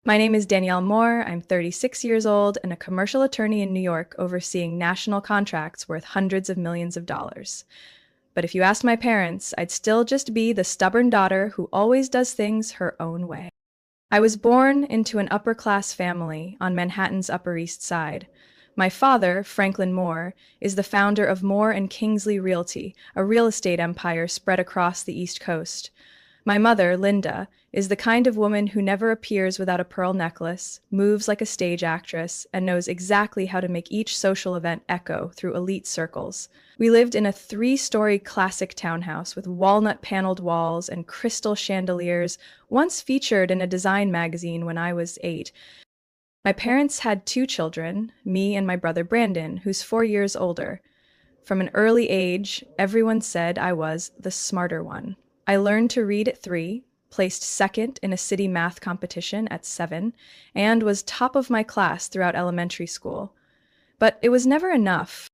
My name is Danielle Moore. I'm 36 years old and a commercial attorney in New York overseeing national contracts worth hundreds of millions of dollars. But if you asked my parents, I'd still just be the stubborn daughter who always does things her own way. I was born into an upper-class family on Manhattan's Upper East Side. My father, Franklin Moore, is the founder of Moore and Kingsley Realty, a real estate empire spread across the East Coast. My mother, Linda, is the kind of woman who never appears without a pearl necklace, moves like a stage actress, and knows exactly how to make each social event echo through elite circles. We lived in a three-story classic townhouse with walnut-paneled walls and crystal chandeliers, once featured in a design magazine when I was 8. My parents had two children, me and my brother Brandon, who's 4 years older. From an early age, everyone said I was the smarter one. I learned to read at 3, placed second in a city math competition at 7, and was top of my class throughout elementary school. But it was never enough.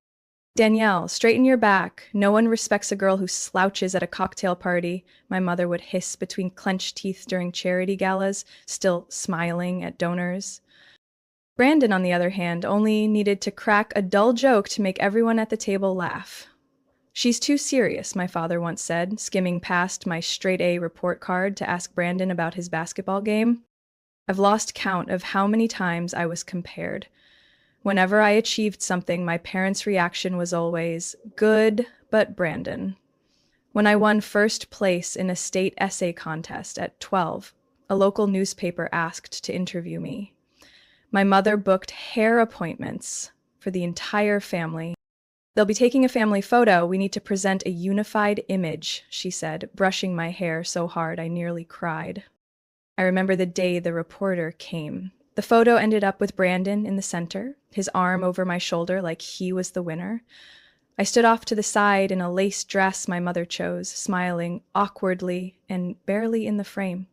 Danielle, straighten your back. No one respects a girl who slouches at a cocktail party, my mother would hiss between clenched teeth during charity galas, still smiling at donors. Brandon, on the other hand, only needed to crack a dull joke to make everyone at the table laugh. She's too serious, my father once said, skimming past my straight-A report card to ask Brandon about his basketball game. I've lost count of how many times I was compared. Whenever I achieved something, my parents' reaction was always, "Good, but Brandon." When I won first place in a state essay contest at 12, a local newspaper asked to interview me. My mother booked hair appointments for the entire family. "They'll be taking a family photo. We need to present a unified image," she said, brushing my hair so hard I nearly cried. I remember the day the reporter came. The photo ended up with Brandon in the center, his arm over my shoulder like he was the winner. I stood off to the side in a lace dress my mother chose, smiling awkwardly and barely in the frame.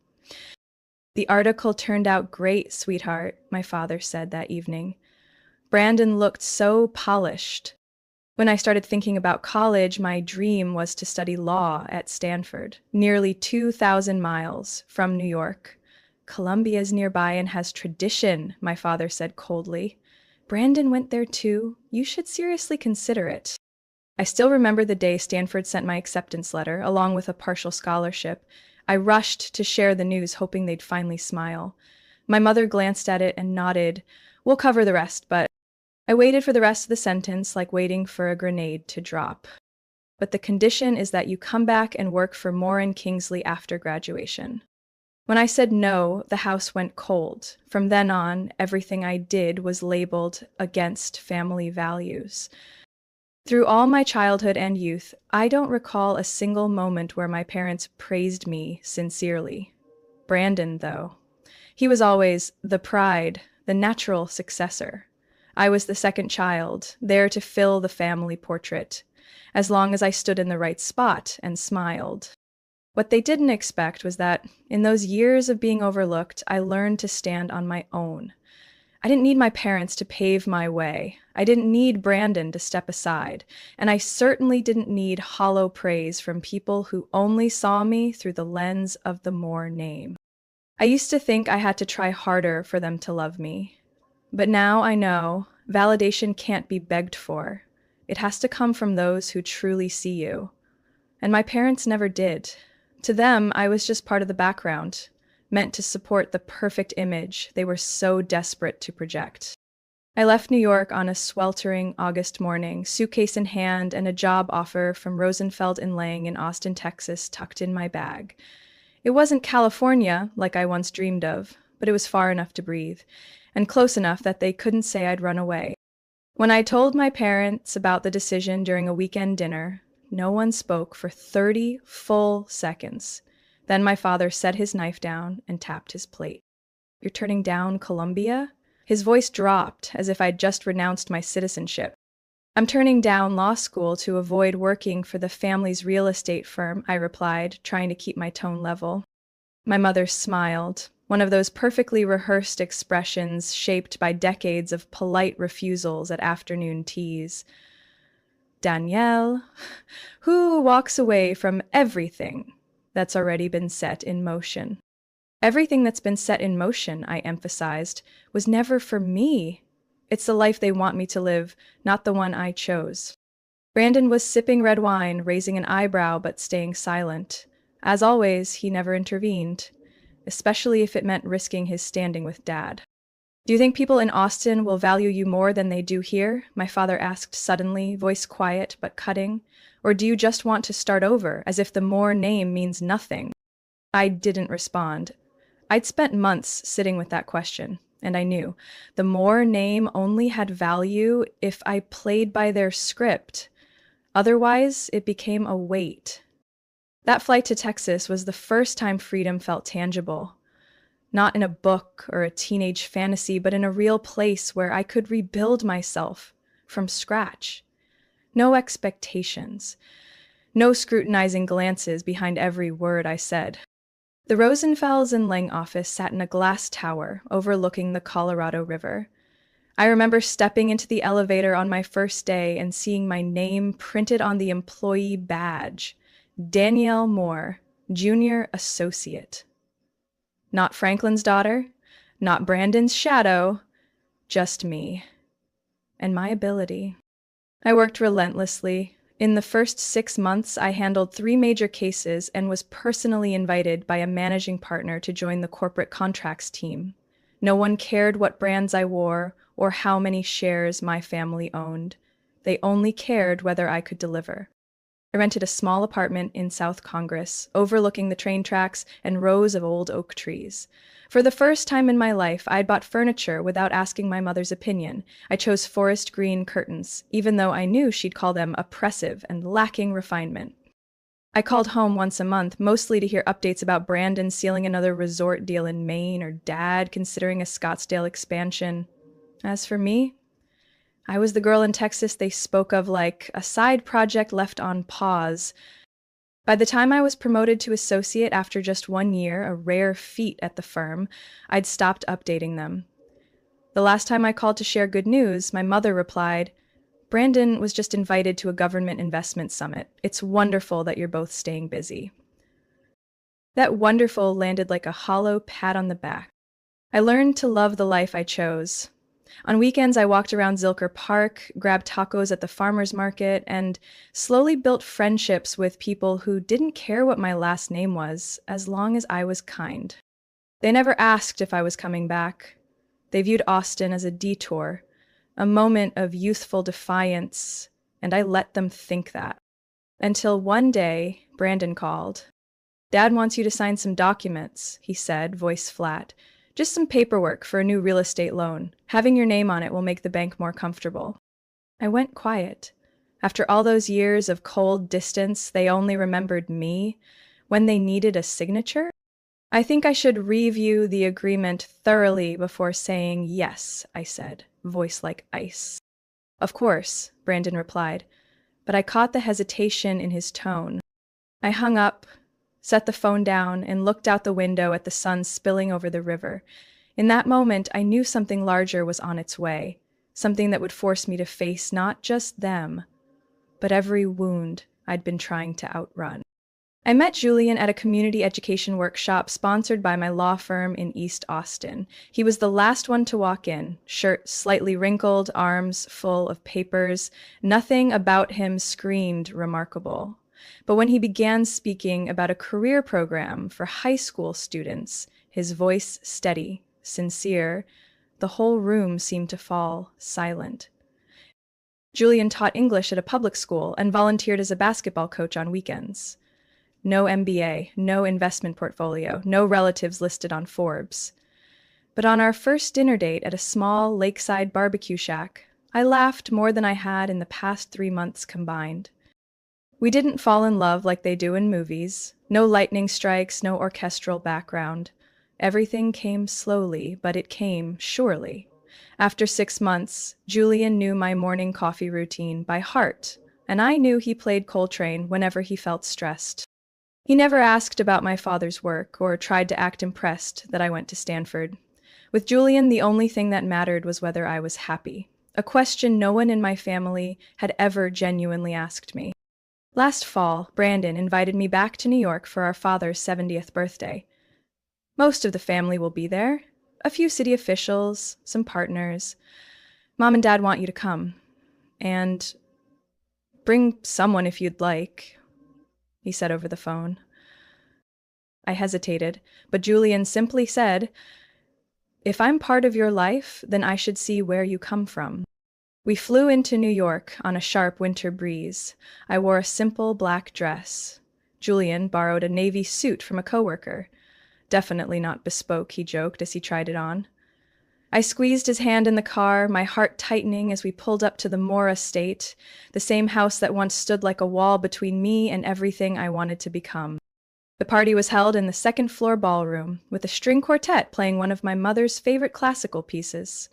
"The article turned out great, sweetheart," my father said that evening. Brandon looked so polished. When I started thinking about college, my dream was to study law at Stanford, nearly 2,000 miles from New York. "Columbia's nearby and has tradition," my father said coldly. "Brandon went there too. You should seriously consider it." I still remember the day Stanford sent my acceptance letter, along with a partial scholarship. I rushed to share the news, hoping they'd finally smile. My mother glanced at it and nodded. "We'll cover the rest," but I waited for the rest of the sentence like waiting for a grenade to drop. "But the condition is that you come back and work for Moore and Kingsley after graduation." When I said no, the house went cold. From then on, everything I did was labeled against family values. Through all my childhood and youth, I don't recall a single moment where my parents praised me sincerely. Brandon, though. He was always the pride, the natural successor. I was the second child, there to fill the family portrait, as long as I stood in the right spot and smiled. What they didn't expect was that, in those years of being overlooked, I learned to stand on my own. I didn't need my parents to pave my way. I didn't need Brandon to step aside. And I certainly didn't need hollow praise from people who only saw me through the lens of the Moore name. I used to think I had to try harder for them to love me. But now I know validation can't be begged for. It has to come from those who truly see you. And my parents never did. To them, I was just part of the background, meant to support the perfect image they were so desperate to project. I left New York on a sweltering August morning, suitcase in hand and a job offer from Rosenfeld and Lang in Austin, Texas, tucked in my bag. It wasn't California, like I once dreamed of, but it was far enough to breathe, and close enough that they couldn't say I'd run away. When I told my parents about the decision during a weekend dinner, no one spoke for 30 full seconds. Then my father set his knife down and tapped his plate. "You're turning down Columbia?" His voice dropped, as if I'd just renounced my citizenship. "I'm turning down law school to avoid working for the family's real estate firm," I replied, trying to keep my tone level. My mother smiled, one of those perfectly rehearsed expressions shaped by decades of polite refusals at afternoon teas. "Danielle, who walks away from everything that's already been set in motion?" Everything that's been set in motion, I emphasized, was never for me. It's the life they want me to live, not the one I chose. Brandon was sipping red wine, raising an eyebrow but staying silent. As always, he never intervened, especially if it meant risking his standing with Dad. Do you think people in Austin will value you more than they do here? My father asked suddenly, voice quiet but cutting. Or do you just want to start over, as if the Moore name means nothing? I didn't respond. I'd spent months sitting with that question, and I knew the Moore name only had value if I played by their script. Otherwise, it became a weight. That flight to Texas was the first time freedom felt tangible. Not in a book or a teenage fantasy, but in a real place where I could rebuild myself from scratch. No expectations. No scrutinizing glances behind every word I said. The Rosenfels and Lang office sat in a glass tower overlooking the Colorado River. I remember stepping into the elevator on my first day and seeing my name printed on the employee badge. Danielle Moore, Junior Associate. Not Franklin's daughter, not Brandon's shadow, just me. And my ability. I worked relentlessly. In the first 6 months, I handled 3 major cases and was personally invited by a managing partner to join the corporate contracts team. No one cared what brands I wore or how many shares my family owned. They only cared whether I could deliver. I rented a small apartment in South Congress, overlooking the train tracks and rows of old oak trees. For the first time in my life, I'd bought furniture without asking my mother's opinion. I chose forest green curtains, even though I knew she'd call them oppressive and lacking refinement. I called home once a month, mostly to hear updates about Brandon sealing another resort deal in Maine or Dad considering a Scottsdale expansion. As for me, I was the girl in Texas they spoke of like a side project left on pause. By the time I was promoted to associate after just 1 year, a rare feat at the firm, I'd stopped updating them. The last time I called to share good news, my mother replied, "Brandon was just invited to a government investment summit. It's wonderful that you're both staying busy." That wonderful landed like a hollow pat on the back. I learned to love the life I chose. On weekends, I walked around Zilker Park, grabbed tacos at the farmer's market, and slowly built friendships with people who didn't care what my last name was, as long as I was kind. They never asked if I was coming back. They viewed Austin as a detour, a moment of youthful defiance, and I let them think that. Until one day, Brandon called. "Dad wants you to sign some documents," he said, voice flat. "Just some paperwork for a new real estate loan. Having your name on it will make the bank more comfortable." I went quiet. After all those years of cold distance, they only remembered me when they needed a signature. "I think I should review the agreement thoroughly before saying yes," I said, voice like ice. "Of course," Brandon replied, but I caught the hesitation in his tone. I hung up, set the phone down, and looked out the window at the sun spilling over the river. In that moment, I knew something larger was on its way, something that would force me to face not just them, but every wound I'd been trying to outrun. I met Julian at a community education workshop sponsored by my law firm in East Austin. He was the last one to walk in, shirt slightly wrinkled, arms full of papers. Nothing about him screamed remarkable. But when he began speaking about a career program for high school students, his voice steady, sincere, the whole room seemed to fall silent. Julian taught English at a public school and volunteered as a basketball coach on weekends. No MBA, no investment portfolio, no relatives listed on Forbes. But on our first dinner date at a small lakeside barbecue shack, I laughed more than I had in the past 3 months combined. We didn't fall in love like they do in movies. No lightning strikes, no orchestral background. Everything came slowly, but it came surely. After 6 months, Julian knew my morning coffee routine by heart, and I knew he played Coltrane whenever he felt stressed. He never asked about my father's work or tried to act impressed that I went to Stanford. With Julian, the only thing that mattered was whether I was happy, a question no one in my family had ever genuinely asked me. Last fall, Brandon invited me back to New York for our father's 70th birthday. Most of the family will be there. A few city officials, some partners. Mom and Dad want you to come. And bring someone if you'd like, he said over the phone. I hesitated, but Julian simply said, "If I'm part of your life, then I should see where you come from." We flew into New York on a sharp winter breeze. I wore a simple black dress. Julian borrowed a navy suit from a coworker. Definitely not bespoke, he joked as he tried it on. I squeezed his hand in the car, my heart tightening as we pulled up to the Moore estate, the same house that once stood like a wall between me and everything I wanted to become. The party was held in the second-floor ballroom, with a string quartet playing one of my mother's favorite classical pieces.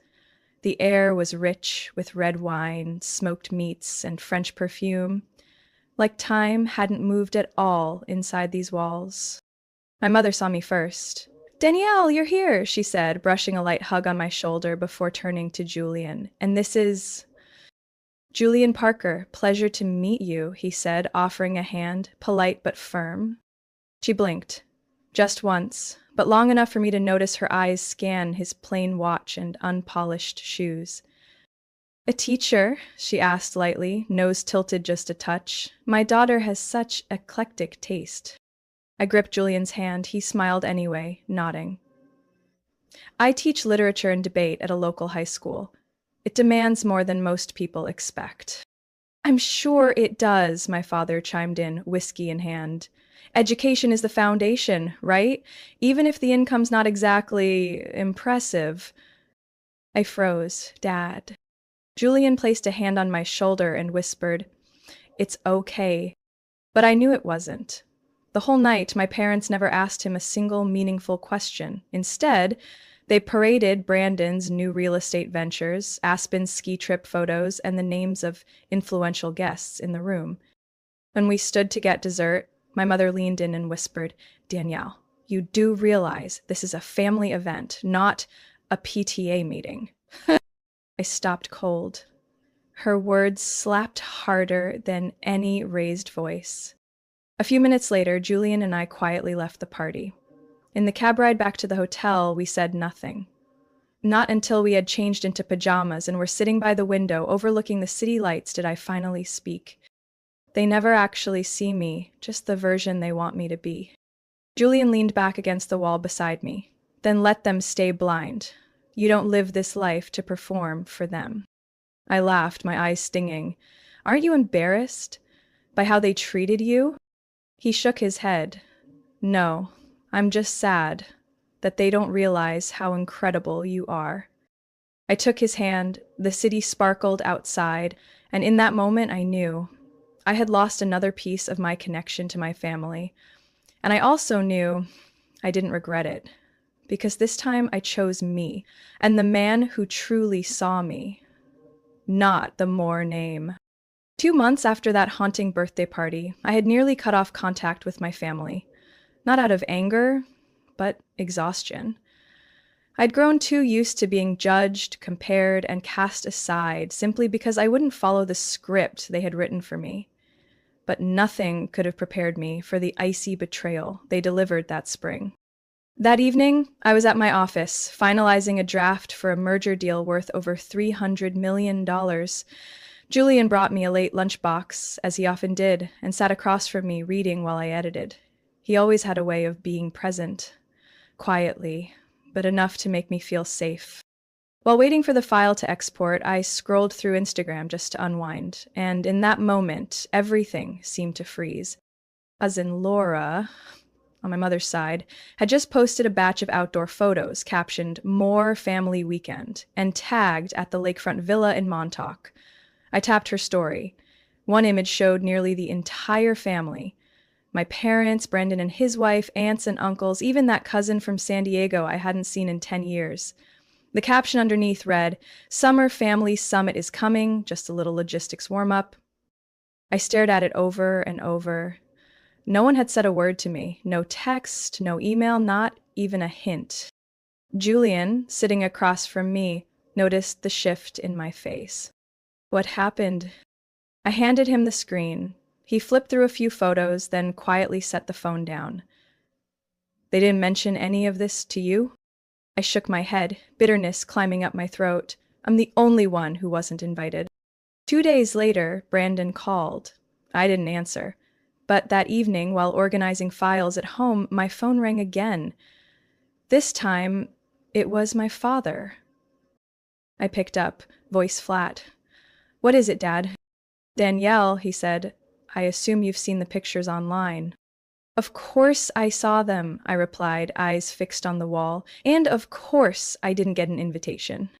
The air was rich with red wine, smoked meats, and French perfume. Like time hadn't moved at all inside these walls. My mother saw me first. "Danielle, you're here," she said, brushing a light hug on my shoulder before turning to Julian. "And this is—" "Julian Parker, pleasure to meet you," he said, offering a hand, polite but firm. She blinked. Just once, but long enough for me to notice her eyes scan his plain watch and unpolished shoes. "A teacher?" she asked lightly, nose tilted just a touch. "My daughter has such eclectic taste." I gripped Julian's hand. He smiled anyway, nodding. "I teach literature and debate at a local high school. It demands more than most people expect." "I'm sure it does," my father chimed in, whiskey in hand. "Education is the foundation, right? Even if the income's not exactly impressive." I froze. "Dad." Julian placed a hand on my shoulder and whispered, "It's okay." But I knew it wasn't. The whole night, my parents never asked him a single meaningful question. Instead, they paraded Brandon's new real estate ventures, Aspen's ski trip photos, and the names of influential guests in the room. When we stood to get dessert, my mother leaned in and whispered, "Danielle, you do realize this is a family event, not a PTA meeting." I stopped cold. Her words slapped harder than any raised voice. A few minutes later, Julian and I quietly left the party. In the cab ride back to the hotel, we said nothing. Not until we had changed into pajamas and were sitting by the window overlooking the city lights did I finally speak. They never actually see me, just the version they want me to be. Julian leaned back against the wall beside me. "Then let them stay blind. You don't live this life to perform for them." I laughed, my eyes stinging. "Aren't you embarrassed by how they treated you?" He shook his head. "No, I'm just sad that they don't realize how incredible you are." I took his hand, the city sparkled outside, and in that moment I knew I had lost another piece of my connection to my family. And I also knew I didn't regret it, because this time I chose me, and the man who truly saw me, not the Moore name. 2 months after that haunting birthday party, I had nearly cut off contact with my family. Not out of anger, but exhaustion. I'd grown too used to being judged, compared, and cast aside simply because I wouldn't follow the script they had written for me. But nothing could have prepared me for the icy betrayal they delivered that spring. That evening, I was at my office, finalizing a draft for a merger deal worth over $300 million. Julian brought me a late lunchbox, as he often did, and sat across from me reading while I edited. He always had a way of being present, quietly, but enough to make me feel safe. While waiting for the file to export, I scrolled through Instagram just to unwind, and in that moment, everything seemed to freeze. Cousin Laura, on my mother's side, had just posted a batch of outdoor photos captioned "More Family Weekend" and tagged at the lakefront villa in Montauk. I tapped her story. One image showed nearly the entire family. My parents, Brendan and his wife, aunts and uncles, even that cousin from San Diego I hadn't seen in 10 years. The caption underneath read, "Summer Family Summit is coming, just a little logistics warm-up." I stared at it over and over. No one had said a word to me. No text, no email, not even a hint. Julian, sitting across from me, noticed the shift in my face. "What happened?" I handed him the screen. He flipped through a few photos, then quietly set the phone down. They didn't mention any of this to you? I shook my head, bitterness climbing up my throat. I'm the only one who wasn't invited. 2 days later, Brandon called. I didn't answer. But that evening, while organizing files at home, my phone rang again. This time, it was my father. I picked up, voice flat. What is it, Dad? Danielle, he said, I assume you've seen the pictures online. Of course I saw them, I replied, eyes fixed on the wall. And of course I didn't get an invitation.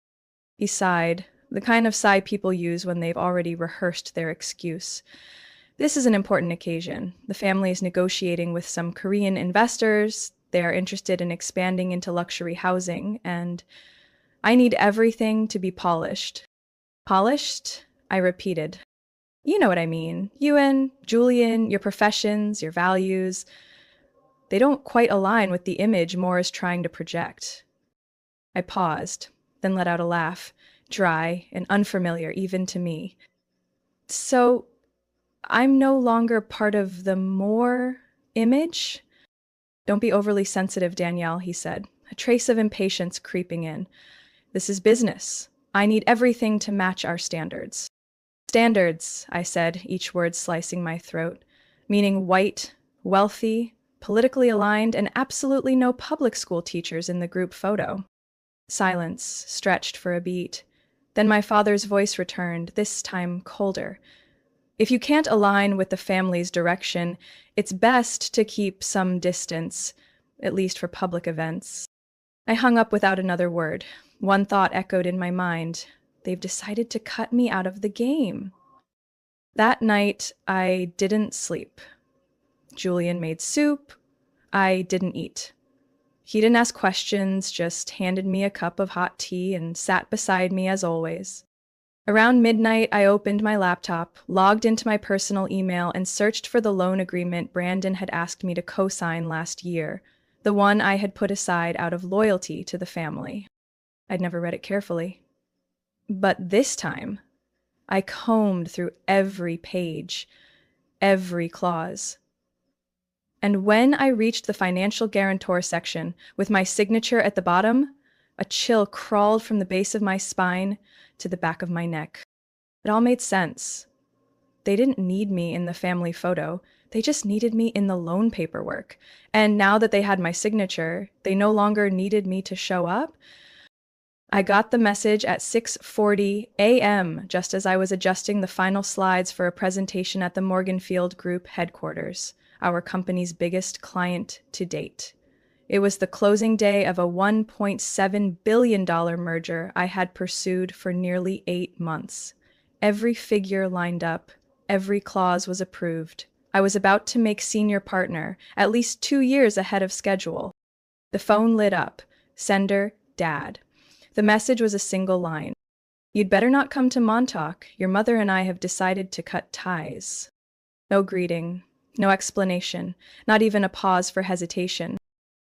He sighed, the kind of sigh people use when they've already rehearsed their excuse. This is an important occasion. The family is negotiating with some Korean investors. They are interested in expanding into luxury housing, and I need everything to be polished. Polished? I repeated. You know what I mean. You and Julian, your professions, your values. They don't quite align with the image Moore is trying to project. I paused, then let out a laugh, dry and unfamiliar even to me. So, I'm no longer part of the Moore image? Don't be overly sensitive, Danielle, he said, a trace of impatience creeping in. This is business. I need everything to match our standards. Standards, I said, each word slicing my throat, meaning white, wealthy, politically aligned, and absolutely no public school teachers in the group photo. Silence stretched for a beat. Then my father's voice returned, this time colder. If you can't align with the family's direction, it's best to keep some distance, at least for public events. I hung up without another word. One thought echoed in my mind. They've decided to cut me out of the game. That night, I didn't sleep. Julian made soup. I didn't eat. He didn't ask questions, just handed me a cup of hot tea and sat beside me as always. Around midnight, I opened my laptop, logged into my personal email, and searched for the loan agreement Brandon had asked me to co-sign last year, the one I had put aside out of loyalty to the family. I'd never read it carefully. But this time, I combed through every page, every clause. And when I reached the financial guarantor section, with my signature at the bottom, a chill crawled from the base of my spine to the back of my neck. It all made sense. They didn't need me in the family photo. They just needed me in the loan paperwork. And now that they had my signature, they no longer needed me to show up. I got the message at 6:40 a.m., just as I was adjusting the final slides for a presentation at the Morganfield Group headquarters, our company's biggest client to date. It was the closing day of a $1.7 billion merger I had pursued for nearly 8 months. Every figure lined up, every clause was approved. I was about to make senior partner, at least 2 years ahead of schedule. The phone lit up. Sender, Dad. The message was a single line. You'd better not come to Montauk. Your mother and I have decided to cut ties. No greeting, no explanation, not even a pause for hesitation.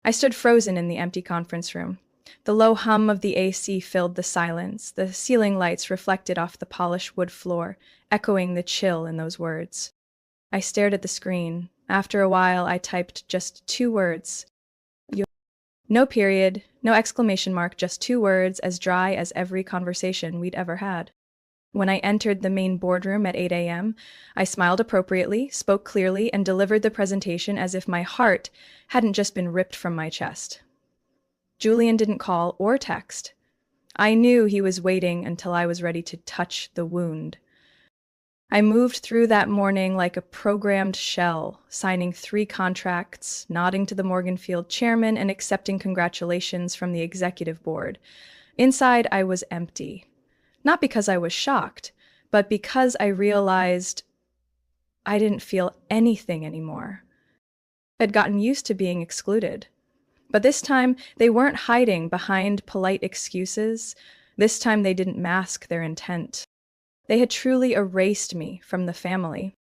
I stood frozen in the empty conference room. The low hum of the AC filled the silence. The ceiling lights reflected off the polished wood floor, echoing the chill in those words. I stared at the screen. After a while, I typed just 2 words. No period, no exclamation mark, just 2 words as dry as every conversation we'd ever had. When I entered the main boardroom at 8 a.m., I smiled appropriately, spoke clearly, and delivered the presentation as if my heart hadn't just been ripped from my chest. Julian didn't call or text. I knew he was waiting until I was ready to touch the wound. I moved through that morning like a programmed shell, signing 3 contracts, nodding to the Morganfield chairman, and accepting congratulations from the executive board. Inside, I was empty. Not because I was shocked, but because I realized I didn't feel anything anymore. I'd gotten used to being excluded. But this time, they weren't hiding behind polite excuses. This time, they didn't mask their intent. They had truly erased me from the family.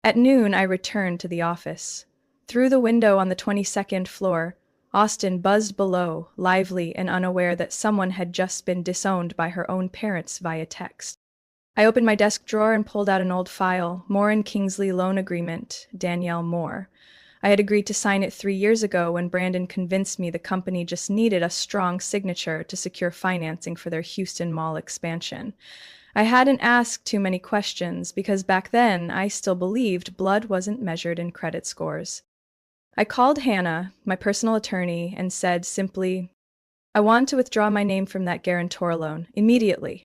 At noon, I returned to the office. Through the window on the 22nd floor, Austin buzzed below, lively and unaware that someone had just been disowned by her own parents via text. I opened my desk drawer and pulled out an old file, Moore and Kingsley Loan Agreement, Danielle Moore. I had agreed to sign it 3 years ago when Brandon convinced me the company just needed a strong signature to secure financing for their Houston Mall expansion. I hadn't asked too many questions because back then I still believed blood wasn't measured in credit scores. I called Hannah, my personal attorney, and said simply, "I want to withdraw my name from that guarantor loan immediately."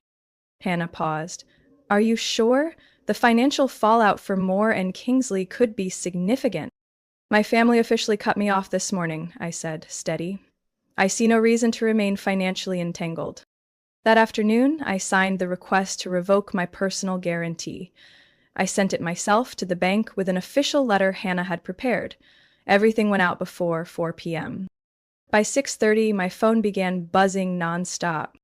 Hannah paused. "Are you sure? The financial fallout for Moore and Kingsley could be significant." "My family officially cut me off this morning," I said, steady. "I see no reason to remain financially entangled." That afternoon, I signed the request to revoke my personal guarantee. I sent it myself to the bank with an official letter Hannah had prepared. Everything went out before 4 p.m. By 6:30, my phone began buzzing nonstop.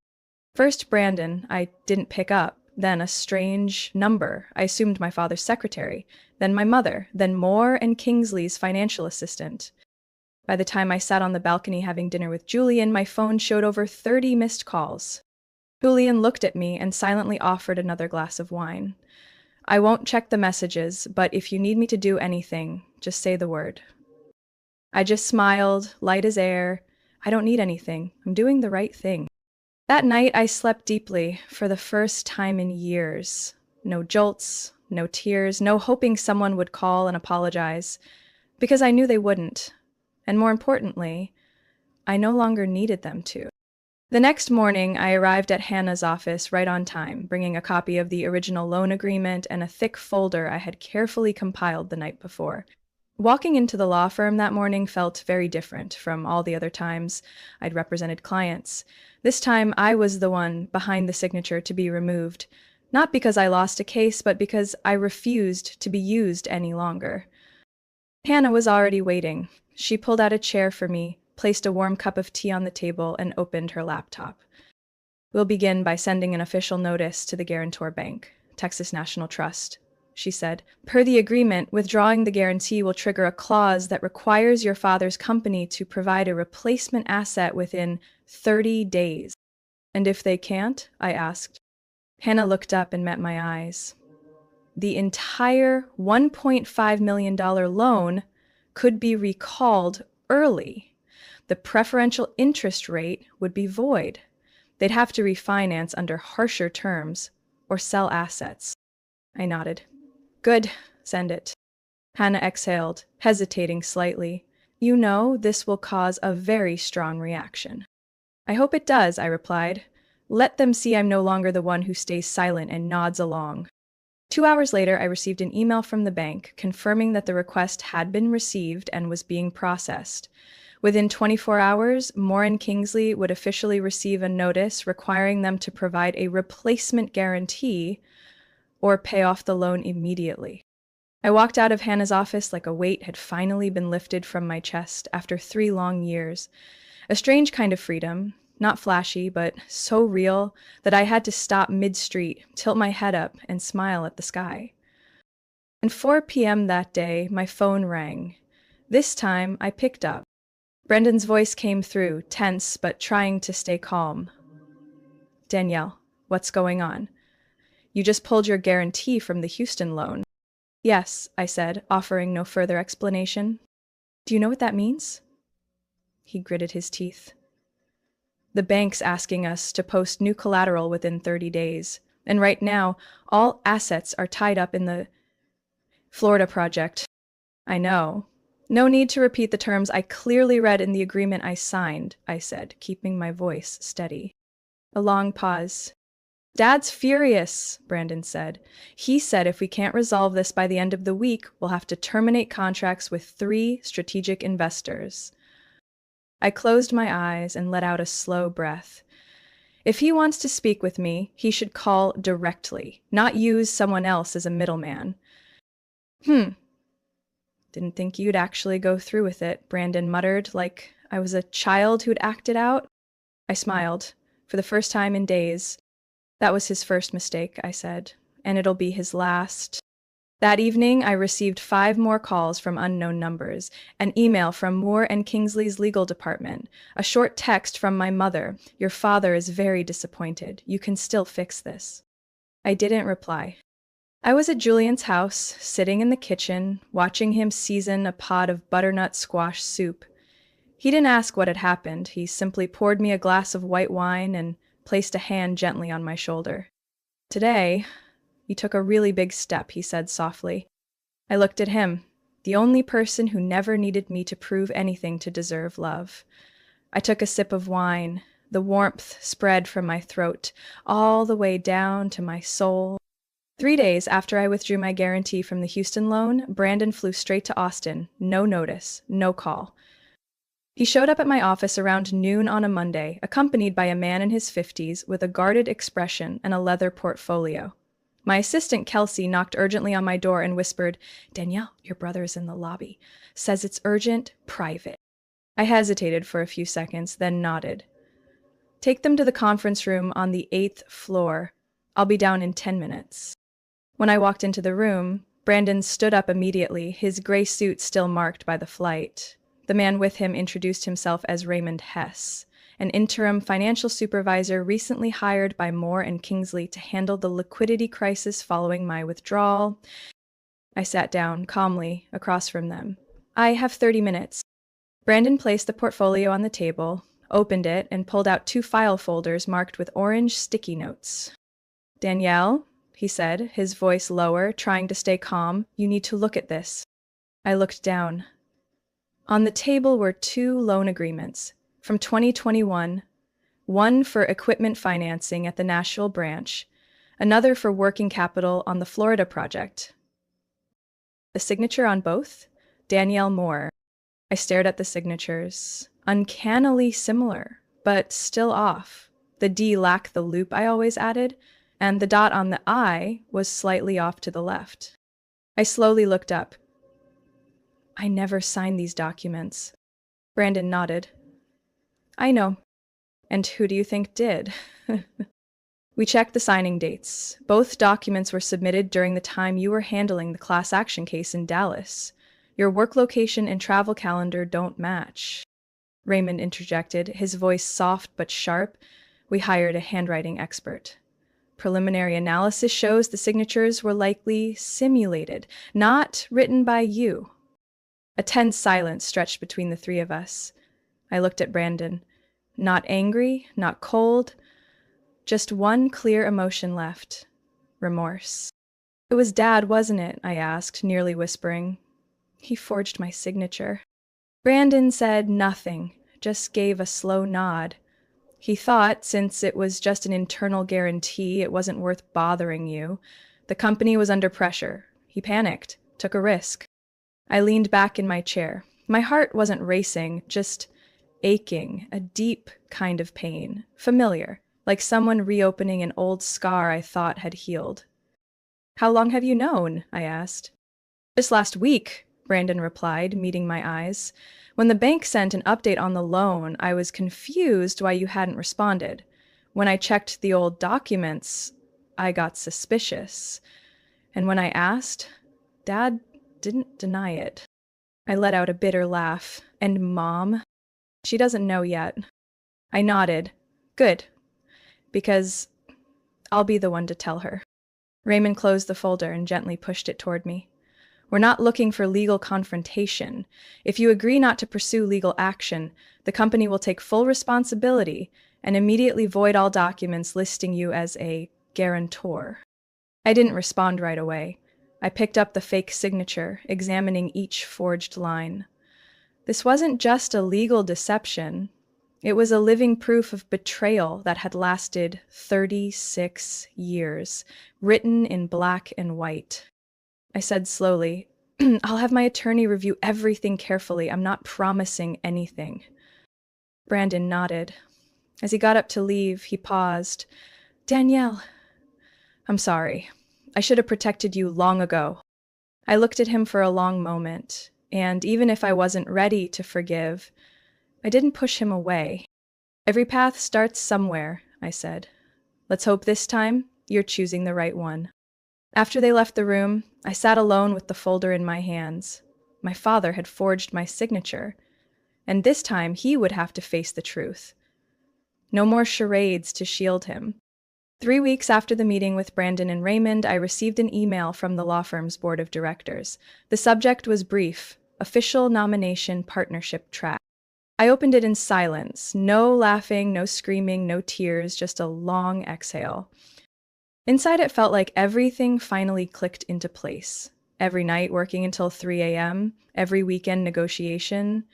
First Brandon, I didn't pick up, then a strange number, I assumed my father's secretary, then my mother, then Moore and Kingsley's financial assistant. By the time I sat on the balcony having dinner with Julian, my phone showed over 30 missed calls. Julian looked at me and silently offered another glass of wine. "I won't check the messages, but if you need me to do anything, just say the word." I just smiled, light as air. I don't need anything. I'm doing the right thing. That night, I slept deeply for the first time in years. No jolts, no tears, no hoping someone would call and apologize, because I knew they wouldn't. And more importantly, I no longer needed them to. The next morning, I arrived at Hannah's office right on time, bringing a copy of the original loan agreement and a thick folder I had carefully compiled the night before. Walking into the law firm that morning felt very different from all the other times I'd represented clients. This time, I was the one behind the signature to be removed, not because I lost a case, but because I refused to be used any longer. Hannah was already waiting. She pulled out a chair for me, placed a warm cup of tea on the table, and opened her laptop. "We'll begin by sending an official notice to the guarantor bank, Texas National Trust," she said. "Per the agreement, withdrawing the guarantee will trigger a clause that requires your father's company to provide a replacement asset within 30 days. "And if they can't?" I asked. Hannah looked up and met my eyes. "The entire $1.5 million loan could be recalled early. The preferential interest rate would be void. They'd have to refinance under harsher terms or sell assets." I nodded. "Good, send it." Hannah exhaled, hesitating slightly. "You know, this will cause a very strong reaction." "I hope it does," I replied. "Let them see I'm no longer the one who stays silent and nods along." 2 hours later, I received an email from the bank confirming that the request had been received and was being processed. Within 24 hours, Moore and Kingsley would officially receive a notice requiring them to provide a replacement guarantee or pay off the loan immediately. I walked out of Hannah's office like a weight had finally been lifted from my chest after 3 long years. A strange kind of freedom, not flashy, but so real that I had to stop mid-street, tilt my head up, and smile at the sky. And 4 p.m. that day, my phone rang. This time, I picked up. Brendan's voice came through, tense but trying to stay calm. "Danielle, what's going on? You just pulled your guarantee from the Houston loan." "Yes," I said, offering no further explanation. "Do you know what that means?" He gritted his teeth. "The bank's asking us to post new collateral within 30 days. And right now, all assets are tied up in the Florida project." "I know. No need to repeat the terms I clearly read in the agreement I signed," I said, keeping my voice steady. A long pause. "Dad's furious," Brandon said. "He said if we can't resolve this by the end of the week, we'll have to terminate contracts with 3 strategic investors." I closed my eyes and let out a slow breath. If he wants to speak with me, he should call directly, not use someone else as a middleman. "Didn't think you'd actually go through with it," Brandon muttered, like I was a child who'd acted out. I smiled, for the first time in days. "That was his first mistake," I said, "and it'll be his last." That evening, I received 5 more calls from unknown numbers, an email from Moore and Kingsley's legal department, a short text from my mother, "Your father is very disappointed. You can still fix this." I didn't reply. I was at Julian's house, sitting in the kitchen, watching him season a pot of butternut squash soup. He didn't ask what had happened. He simply poured me a glass of white wine and placed a hand gently on my shoulder. Today, you took a really big step, he said softly. I looked at him, the only person who never needed me to prove anything to deserve love. I took a sip of wine. The warmth spread from my throat, all the way down to my soul. 3 days after I withdrew my guarantee from the Houston loan, Brandon flew straight to Austin, no notice, no call. He showed up at my office around noon on a Monday, accompanied by a man in his 50s with a guarded expression and a leather portfolio. My assistant, Kelsey, knocked urgently on my door and whispered, "Danielle, your brother is in the lobby. Says it's urgent, private." I hesitated for a few seconds, then nodded. "Take them to the conference room on the 8th floor. I'll be down in 10 minutes. When I walked into the room, Brandon stood up immediately, his gray suit still marked by the flight. The man with him introduced himself as Raymond Hess, an interim financial supervisor recently hired by Moore and Kingsley to handle the liquidity crisis following my withdrawal. I sat down calmly across from them. "I have 30 minutes. Brandon placed the portfolio on the table, opened it, and pulled out 2 file folders marked with orange sticky notes. "Danielle," he said, his voice lower, trying to stay calm, "you need to look at this." I looked down. On the table were 2 loan agreements from 2021, one for equipment financing at the Nashville branch, another for working capital on the Florida project. The signature on both? Danielle Moore. I stared at the signatures. Uncannily similar, but still off. The D lacked the loop I always added, and the dot on the I was slightly off to the left. I slowly looked up. "I never signed these documents." Brandon nodded. "I know. And who do you think did?" We checked the signing dates. Both documents were submitted during the time you were handling the class action case in Dallas. Your work location and travel calendar don't match. Raymond interjected, his voice soft but sharp. "We hired a handwriting expert. Preliminary analysis shows the signatures were likely simulated, not written by you." A tense silence stretched between the 3 of us. I looked at Brandon. Not angry, not cold, just one clear emotion left: remorse. "It was Dad, wasn't it?" I asked, nearly whispering. "He forged my signature." Brandon said nothing, just gave a slow nod. He thought, since it was just an internal guarantee, it wasn't worth bothering you. The company was under pressure. He panicked, took a risk. I leaned back in my chair. My heart wasn't racing, just aching, a deep kind of pain, familiar, like someone reopening an old scar I thought had healed. "How long have you known?" I asked. "Just last week," Brandon replied, meeting my eyes. "When the bank sent an update on the loan, I was confused why you hadn't responded. When I checked the old documents, I got suspicious. And when I asked, Dad didn't deny it." I let out a bitter laugh. "And Mom?" "She doesn't know yet." I nodded. "Good. Because I'll be the one to tell her." Raymond closed the folder and gently pushed it toward me. "We're not looking for legal confrontation. If you agree not to pursue legal action, the company will take full responsibility and immediately void all documents listing you as a guarantor." I didn't respond right away. I picked up the fake signature, examining each forged line. This wasn't just a legal deception. It was a living proof of betrayal that had lasted 36 years, written in black and white. I said slowly, "I'll have my attorney review everything carefully. I'm not promising anything." Brandon nodded. As he got up to leave, he paused. "Danielle, I'm sorry. I should have protected you long ago." I looked at him for a long moment, and even if I wasn't ready to forgive, I didn't push him away. "Every path starts somewhere," I said. "Let's hope this time you're choosing the right one." After they left the room, I sat alone with the folder in my hands. My father had forged my signature, and this time he would have to face the truth. No more charades to shield him. 3 weeks after the meeting with Brandon and Raymond, I received an email from the law firm's board of directors. The subject was brief: official nomination partnership track. I opened it in silence. No laughing, no screaming, no tears, just a long exhale. Inside, it felt like everything finally clicked into place. Every night working until 3 a.m., every weekend negotiation,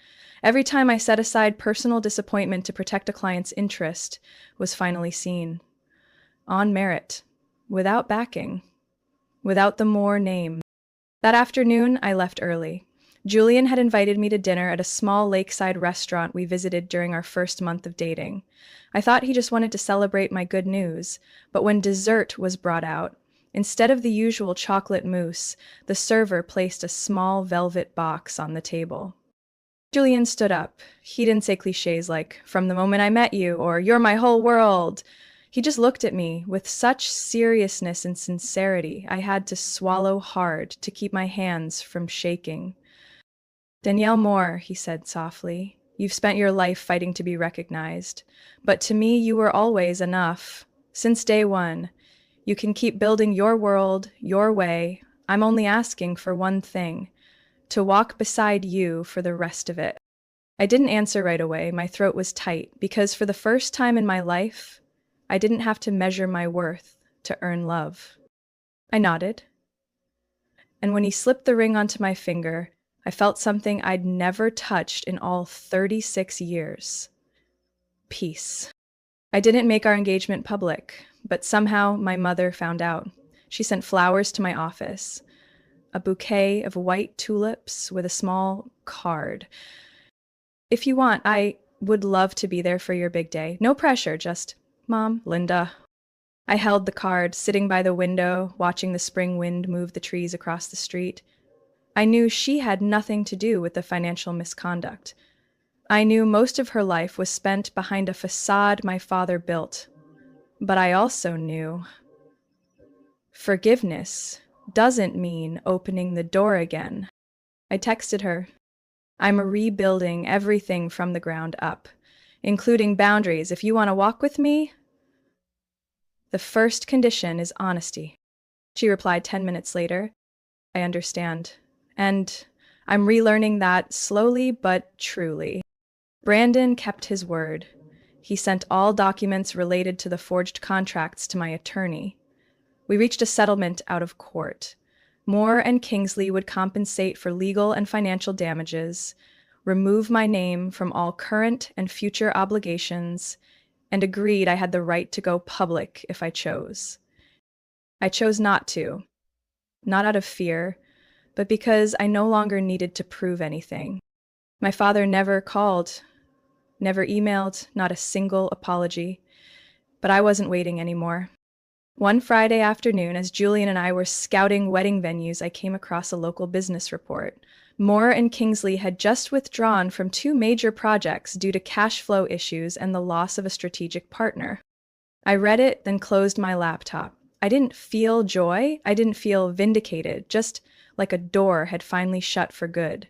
every time I set aside personal disappointment to protect a client's interest was finally seen. On merit, without backing, without the more name. That afternoon, I left early. Julian had invited me to dinner at a small lakeside restaurant we visited during our first month of dating. I thought he just wanted to celebrate my good news, but when dessert was brought out, instead of the usual chocolate mousse, the server placed a small velvet box on the table. Julian stood up. He didn't say cliches like, "From the moment I met you," or "You're my whole world." He just looked at me with such seriousness and sincerity, I had to swallow hard to keep my hands from shaking. "Danielle Moore," he said softly, "you've spent your life fighting to be recognized, but to me you were always enough. Since day one, you can keep building your world, your way. I'm only asking for one thing: to walk beside you for the rest of it." I didn't answer right away. My throat was tight, because for the first time in my life, I didn't have to measure my worth to earn love. I nodded, and when he slipped the ring onto my finger, I felt something I'd never touched in all 36 years. Peace. I didn't make our engagement public, but somehow my mother found out. She sent flowers to my office, a bouquet of white tulips with a small card. "If you want, I would love to be there for your big day. No pressure, just Mom, Linda." I held the card, sitting by the window, watching the spring wind move the trees across the street. I knew she had nothing to do with the financial misconduct. I knew most of her life was spent behind a facade my father built. But I also knew forgiveness doesn't mean opening the door again. I texted her, "I'm rebuilding everything from the ground up, including boundaries. If you want to walk with me, the first condition is honesty." She replied 10 minutes later, "I understand. And I'm relearning that slowly but truly." Brandon kept his word. He sent all documents related to the forged contracts to my attorney. We reached a settlement out of court. Moore and Kingsley would compensate for legal and financial damages, remove my name from all current and future obligations, and agreed I had the right to go public if I chose. I chose not to, not out of fear, but because I no longer needed to prove anything. My father never called, never emailed, not a single apology. But I wasn't waiting anymore. One Friday afternoon, as Julian and I were scouting wedding venues, I came across a local business report. Moore and Kingsley had just withdrawn from 2 major projects due to cash flow issues and the loss of a strategic partner. I read it, then closed my laptop. I didn't feel joy. I didn't feel vindicated, just like a door had finally shut for good.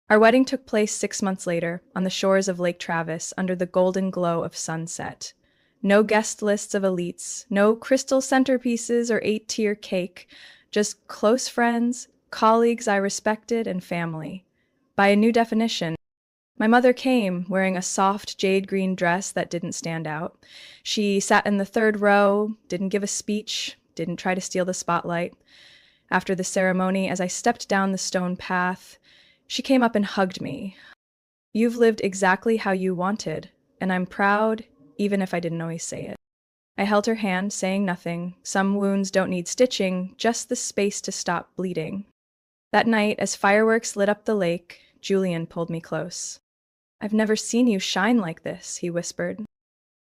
Our wedding took place 6 months later, on the shores of Lake Travis, under the golden glow of sunset. No guest lists of elites, no crystal centerpieces or 8-tier cake, just close friends, colleagues I respected, and family. By a new definition, my mother came wearing a soft jade green dress that didn't stand out. She sat in the 3rd row, didn't give a speech, didn't try to steal the spotlight. After the ceremony, as I stepped down the stone path, she came up and hugged me. "You've lived exactly how you wanted, and I'm proud, even if I didn't always say it." I held her hand, saying nothing. Some wounds don't need stitching, just the space to stop bleeding. That night, as fireworks lit up the lake, Julian pulled me close. "I've never seen you shine like this," he whispered.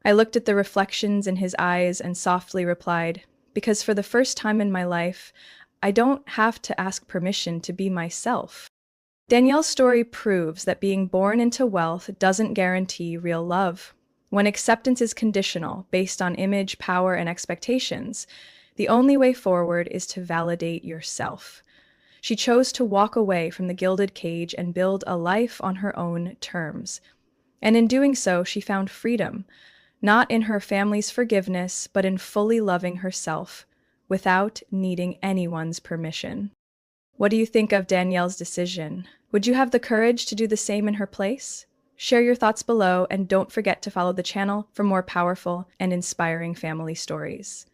I looked at the reflections in his eyes and softly replied, "Because for the first time in my life, I don't have to ask permission to be myself." Danielle's story proves that being born into wealth doesn't guarantee real love. When acceptance is conditional, based on image, power, and expectations, the only way forward is to validate yourself. She chose to walk away from the gilded cage and build a life on her own terms. And in doing so, she found freedom, not in her family's forgiveness, but in fully loving herself, without needing anyone's permission. What do you think of Danielle's decision? Would you have the courage to do the same in her place? Share your thoughts below and don't forget to follow the channel for more powerful and inspiring family stories.